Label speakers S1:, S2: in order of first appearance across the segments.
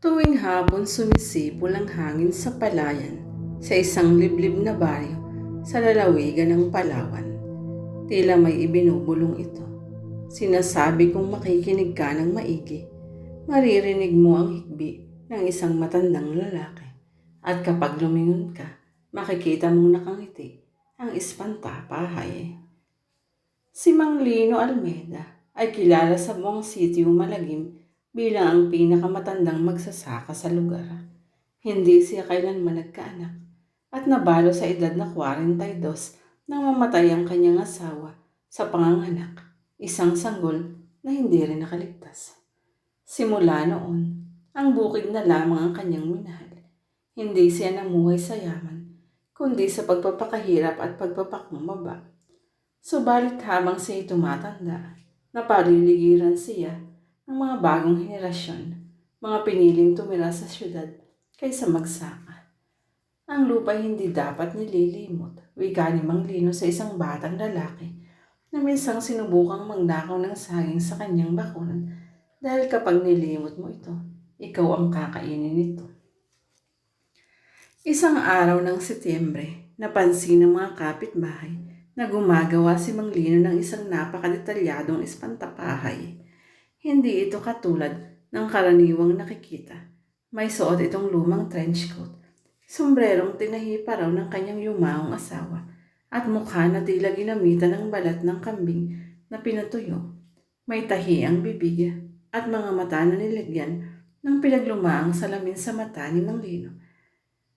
S1: Tuwing hapon sumisipol ang hangin sa palayan sa isang liblib na baryo sa lalawigan ng Palawan. Tila may ibinubulong ito. Sinasabi kong makikinig ka ng maigi, maririnig mo ang hikbi ng isang matandang lalaki. At kapag lumingon ka, makikita mong nakangiti ang ispantapahay. Si Mang Lino Almeida ay kilala sa buong sitio Malagim bilang ang pinakamatandang magsasaka sa lugar. Hindi siya kailanman nagkaanak at nabalo sa edad na 42 nang mamatay ang kanyang asawa sa panganganak, isang sanggol na hindi rin nakaligtas. Simula noon, ang bukid na lamang ang kanyang minahal. Hindi siya namuhay sa yaman, kundi sa pagpapakahirap at pagpapakumbaba. Subalit habang siya tumatanda, napaliligiran siya ng mga bagong henerasyon, mga piniling tumira sa syudad kaysa magsaka. Ang lupa hindi dapat nililimot, wika ni Mang Lino sa isang batang lalaki na minsang sinubukang magnakaw ng saging sa kanyang bakuran dahil kapag nilimot mo ito, ikaw ang kakainin nito. Isang araw ng Setyembre, napansin ng mga kapitbahay na gumagawa si Mang Lino ng isang napakadetalyadong ispantapahay. Hindi ito katulad ng karaniwang nakikita. May suot itong lumang trench coat, sombrerong tinahi pa raw ng kanyang yumaong asawa, at mukha na tila ginamitan ng balat ng kambing na pinatuyo. May tahi ang bibig at mga mata na nilagyan ng pinaglumaang salamin sa mata ni Mang Lino.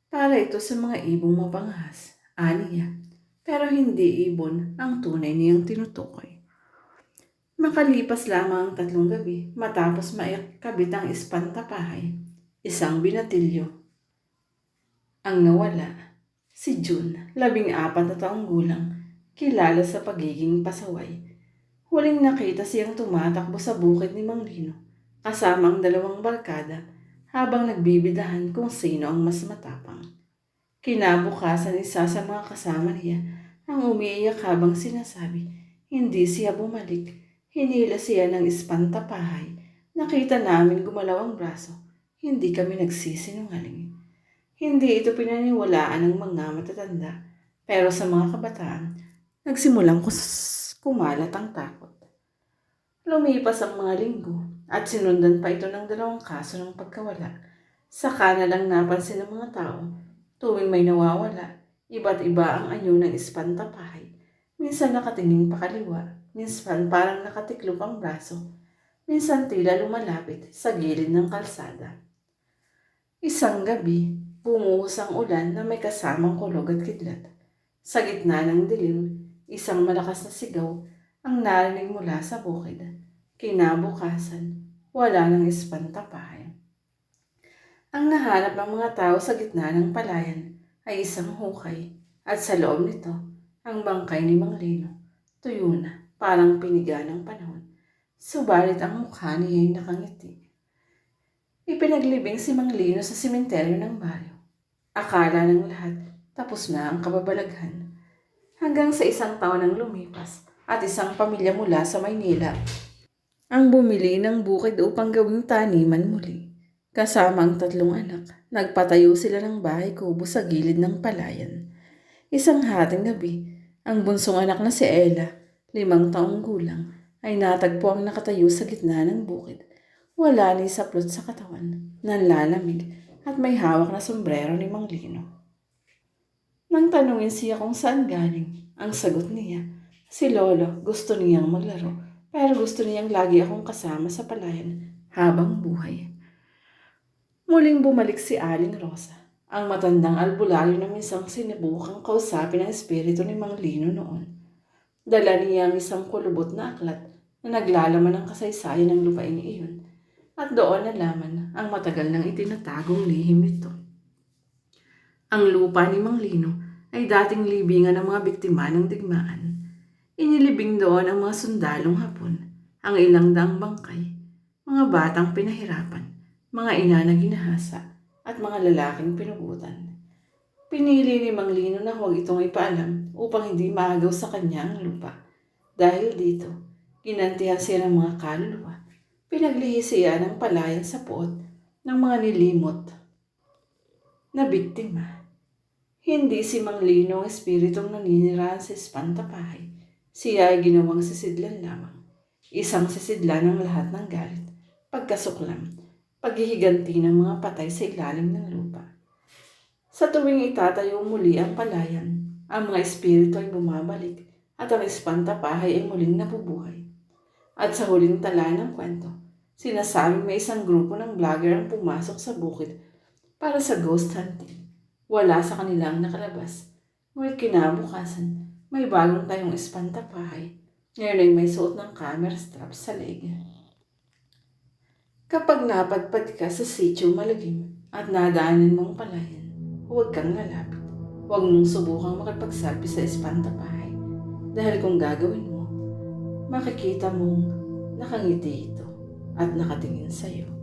S1: Para ito sa mga ibong mapanghas, aniya. Pero hindi ibon ang tunay niyang tinutukoy. Makalipas lamang ang 3 gabi matapos maikabit ang ispantapahay, isang binatilyo ang nawala. Si June, 14 na taong gulang, kilala sa pagiging pasaway. Huling nakita siyang tumatakbo sa bukid ni Mang Lino kasama ang 2 barkada habang nagbibidahan kung sino ang mas matapang. Kinabukasan, isa sa mga kasama niya ang umiiyak habang sinasabi, hindi siya bumalik. Hinila siya ng ispantapahay. Nakita namin gumalaw ang braso. Hindi kami nagsisinungaling. Hindi ito pinaniwalaan ng mga matatanda. Pero sa mga kabataan, nagsimulang kumalat ang takot. Lumipas ang mga linggo at sinundan pa ito ng 2 kaso ng pagkawala. Saka na lang napansin ng mga tao, tuwing may nawawala, iba't iba ang anyo ng ispantapahay. Minsan nakatingin pa kaliwa, minsan parang nakatiklop ang braso, minsan tila lumalapit sa gilid ng kalsada. Isang gabi, bumuhos ang ulan na may kasamang kulog at kidlat. Sa gitna ng dilim, isang malakas na sigaw ang narinig mula sa bukid. Kinabukasan, wala ng ispantapahay. Ang nahanap ng mga tao sa gitna ng palayan ay isang hukay at sa loob nito, ang bangkay ni Mang Lino. Tuyo na, parang piniga ng panahon. Subalit ang mukha niya ay nakangiti. Ipinaglibing si Mang Lino sa sementeryo ng baryo. Akala ng lahat, tapos na ang kababalaghan. Hanggang sa 1 taon ang lumipas at isang pamilya mula sa Maynila ang bumili ng bukid upang gawing taniman muli. Kasama ang 3 anak, nagpatayo sila ng bahay kubo sa gilid ng palayan. Isang hating gabi, ang bunsong anak na si Ella, 5 taong gulang, ay natagpo ang nakatayo sa gitna ng bukid. Wala ni saplot sa katawan, nanlalamig at may hawak na sombrero ni Mang Lino. Nang tanungin siya kung saan galing, ang sagot niya, si Lolo, gusto niyang maglaro, pero gusto niyang lagi akong kasama sa palayan habang buhay. Muling bumalik si Aling Rosa, ang matandang albularyo na minsang sinubukang kausapin ang espiritu ni Mang Lino noon. Dala niya ang isang kulubot na aklat na naglalaman ng kasaysayan ng lupain iyon, at doon nalaman ang matagal nang itinatagong lihim nito. Ang lupa ni Mang Lino ay dating libingan ng mga biktima ng digmaan. Inilibing doon ang mga sundalong Hapon, ang ilang daang bangkay, mga batang pinahirapan, mga ina na ginahasa, at mga lalaking pinugutan. Pinili ni Mang Lino na huwag itong ipaalam upang hindi maagaw sa kanya ang lupa. Dahil dito, ginantihan siya ng mga kaluluwa. Pinaglihi siya ng palayan sa puot ng mga nilimot na biktima. Hindi si Mang Lino ang espiritong naninirahan sa espantapahay. Siya ay ginawang sisidlan lamang. Isang sisidlan ng lahat ng galit, pagkasuklam, paghihiganti ng mga patay sa ilalim ng lupa. Sa tuwing itatayo muli ang palayan, ang mga espiritu ay bumabalik at ang espantapahay ay muling nabubuhay. At sa huling tala ng kwento, sinasabi may isang grupo ng vlogger ang pumasok sa bukid para sa ghost hunting. Wala sa kanilang nakalabas. Ngunit kinabukasan, may bagong tayong espantapahay. Ngayon ay may suot ng camera strap sa leg. Kapag napadpad ka sa sitio malagim at nadaanan mong palayan, huwag kang lalapit. Huwag mong subukang makipagsabi sa espantapahay. Dahil kung gagawin mo, makikita mong nakangiti ito at nakatingin sa iyo.